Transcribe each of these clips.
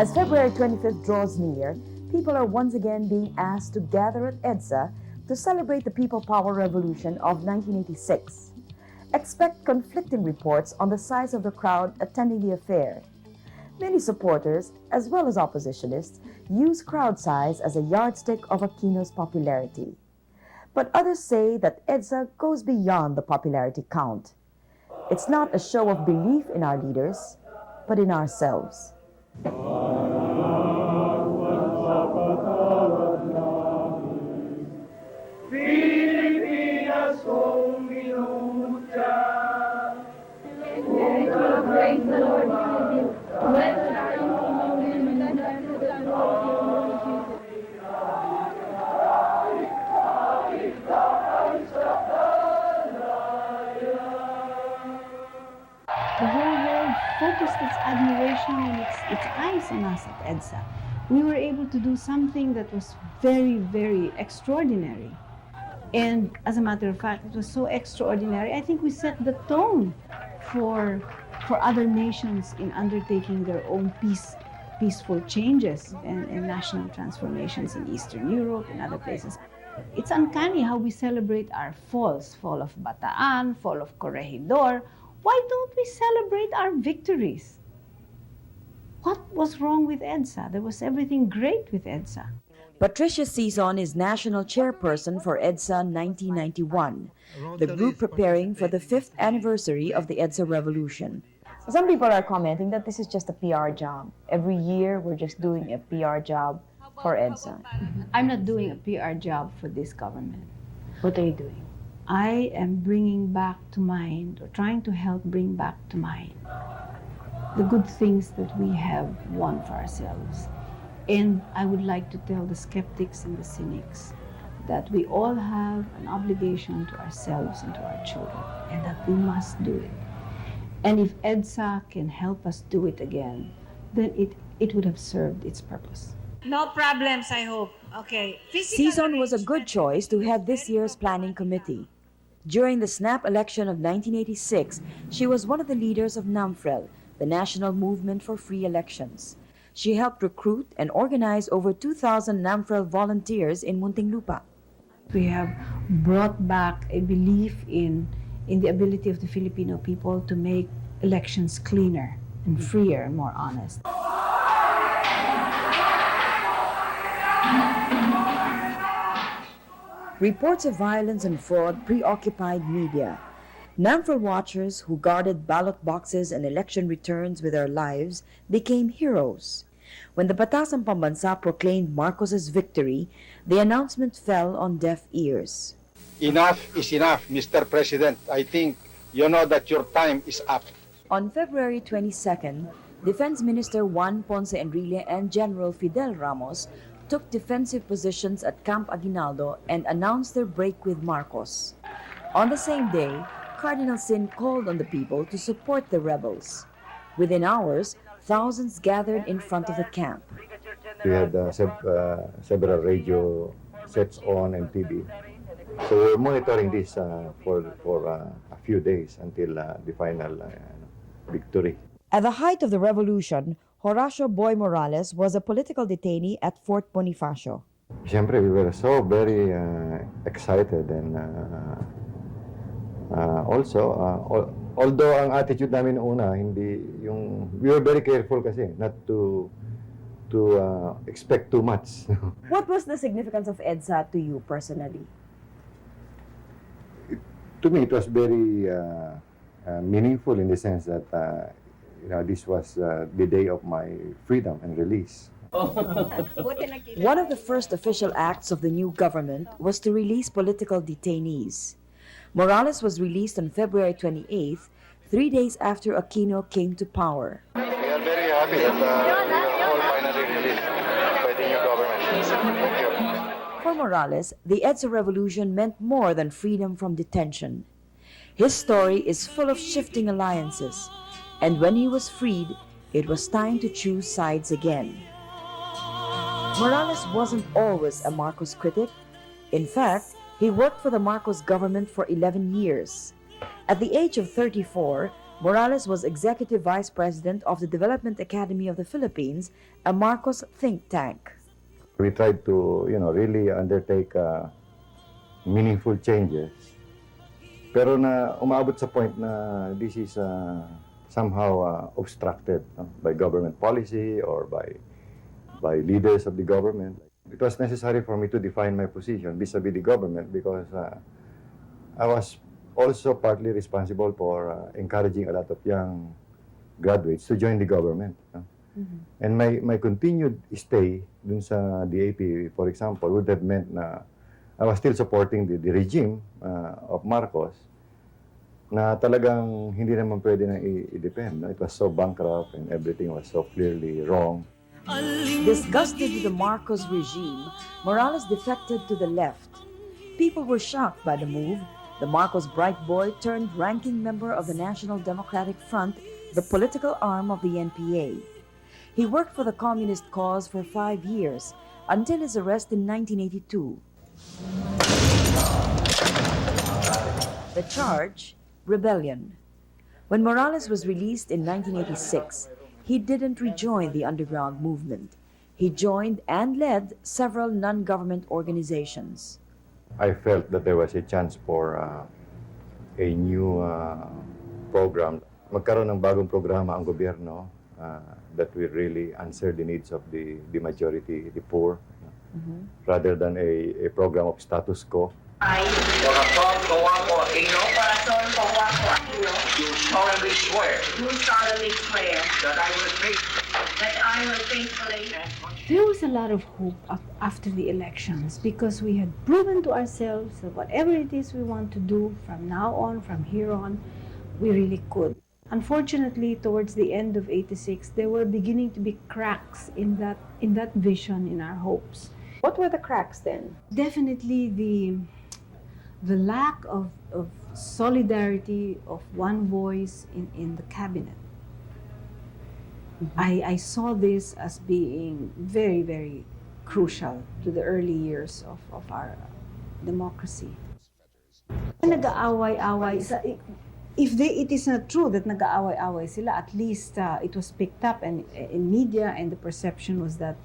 As February 25th draws near, people are once again being asked to gather at EDSA to celebrate the People Power Revolution of 1986. Expect conflicting reports on the size of the crowd attending the affair. Many supporters, as well as oppositionists, use crowd size as a yardstick of Aquino's popularity. But others say that EDSA goes beyond the popularity count. It's not a show of belief in our leaders, but in ourselves. The whole world focused its admiration and its eyes on us at EDSA. We were able to do something that was very, very extraordinary. And as a matter of fact, it was so extraordinary, I think we set the tone for other nations in undertaking their own peaceful changes and national transformations in Eastern Europe and other places. It's uncanny how we celebrate our falls, fall of Bataan, fall of Corregidor. Why don't we celebrate our victories? What was wrong with EDSA? There was everything great with EDSA. Patricia Sison is national chairperson for EDSA 1991, the group preparing for the 5th anniversary of the EDSA revolution. Some people are commenting that this is just a PR job. Every year, we're just doing a PR job for EDSA. I'm not doing a PR job for this government. What are you doing? I am bringing back to mind, or trying to help bring back to mind, the good things that we have won for ourselves. And I would like to tell the skeptics and the cynics that we all have an obligation to ourselves and to our children, and that we must do it. And if EDSA can help us do it again, then it would have served its purpose. No problems, I hope. Okay. Sison was a good choice to head this year's planning committee. During the snap election of 1986, she was one of the leaders of NAMFREL, the National Movement for Free Elections. She helped recruit and organize over 2,000 NAMFREL volunteers in Muntinlupa. We have brought back a belief in the ability of the Filipino people to make elections cleaner and freer and more honest. Reports of violence and fraud preoccupied media. NAMFREL watchers who guarded ballot boxes and election returns with their lives became heroes. When the Batasang Pambansa proclaimed Marcos's victory, the announcement fell on deaf ears. Enough is enough, Mr. President. I think you know that your time is up. On February 22nd, Defense Minister Juan Ponce Enrile and General Fidel Ramos took defensive positions at Camp Aguinaldo and announced their break with Marcos. On the same day, Cardinal Sin called on the people to support the rebels. Within hours, thousands gathered in front of the camp. We had several radio sets on and TV. So we're monitoring this for a few days until the final victory. At the height of the revolution, Horacio Morales was a political detainee at Fort Bonifacio. Siyempre, we were so very excited and also, although ang attitude namin una, we were very careful kasi not to expect too much. What was the significance of EDSA to you personally? To me, it was very meaningful in the sense that this was the day of my freedom and release. One of the first official acts of the new government was to release political detainees. Morales was released on February 28th, 3 days after Aquino came to power. We are very happy that we are all finally released by the new government. Thank you. For Morales, the EDSA revolution meant more than freedom from detention. His story is full of shifting alliances, and when he was freed, it was time to choose sides again. Morales wasn't always a Marcos critic. In fact, he worked for the Marcos government for 11 years. At the age of 34, Morales was Executive Vice President of the Development Academy of the Philippines, a Marcos think tank. We tried to, really undertake meaningful changes. Pero na umabot sa point na this is somehow obstructed by government policy or by leaders of the government. It was necessary for me to define my position vis-a-vis the government because I was also partly responsible for encouraging a lot of young graduates to join the government. And my continued stay dun sa DAP, for example, would have meant na I was still supporting the regime of Marcos na talagang hindi naman pwede na i-depend. It was so bankrupt and everything was so clearly wrong. Disgusted with the Marcos regime, Morales defected to the left. People were shocked by the move. The Marcos bright boy turned ranking member of the National Democratic Front, the political arm of the NPA. He worked for the communist cause for 5 years until his arrest in 1982. The charge, rebellion. When Morales was released in 1986, he didn't rejoin the underground movement. He joined and led several non-government organizations. I felt that there was a chance for a new program. Magkaroon ng bagong programa ang gobyerno that will really answer the needs of the majority, the poor, rather than a program of status quo. Corazón como ako inyo. Corazón como ako inyo. Do solemnly swear. Do solemnly swear. That I will faithfully. There was a lot of hope after the elections because we had proven to ourselves that whatever it is we want to do from now on, from here on, we really could. Unfortunately, towards the end of '86, there were beginning to be cracks in that vision, in our hopes. What were the cracks then? Definitely the lack of solidarity of one voice in the cabinet. I saw this as being very, very crucial to the early years of our democracy. Nag-aaway-away. It is not true that nag-aaway-away sila, at least it was picked up and in media, and the perception was that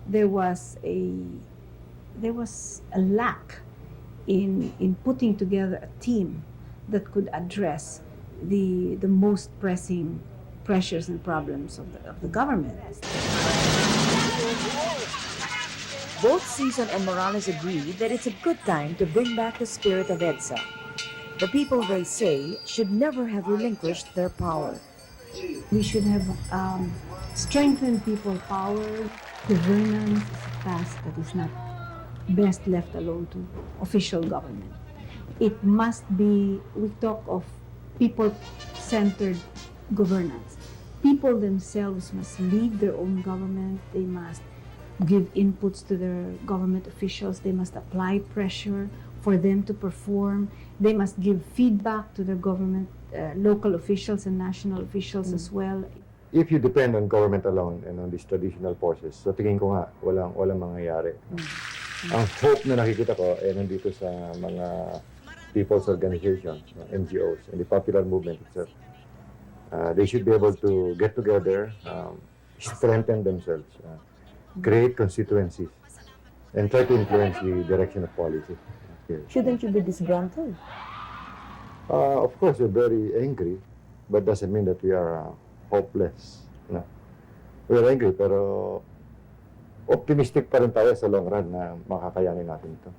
there was a lack in putting together a team that could address the most pressing pressures and problems of the government. Both Season and Morales agree that it's a good time to bring back the spirit of EDSA. The people, they say, should never have relinquished their power. We should have strengthened people power. Governance is a task that is not best left alone to official government. It must be, we talk of people-centered governance. People themselves must lead their own government. They must give inputs to their government officials. They must apply pressure for them to perform. They must give feedback to their government, local officials and national officials as well. If you depend on government alone and on these traditional forces, so tingin ko nga, walang mangyayari. Ang hope na nakikita ko ay nandito sa mga people's organizations, NGOs, and the popular movement itself. They should be able to get together, strengthen themselves, create constituencies, and try to influence the direction of policy. Shouldn't you be disgruntled? Of course, we're very angry, but doesn't mean that we are hopeless. No. We're angry, pero optimistic pa rin tayo sa long run na makakayanin natin ito.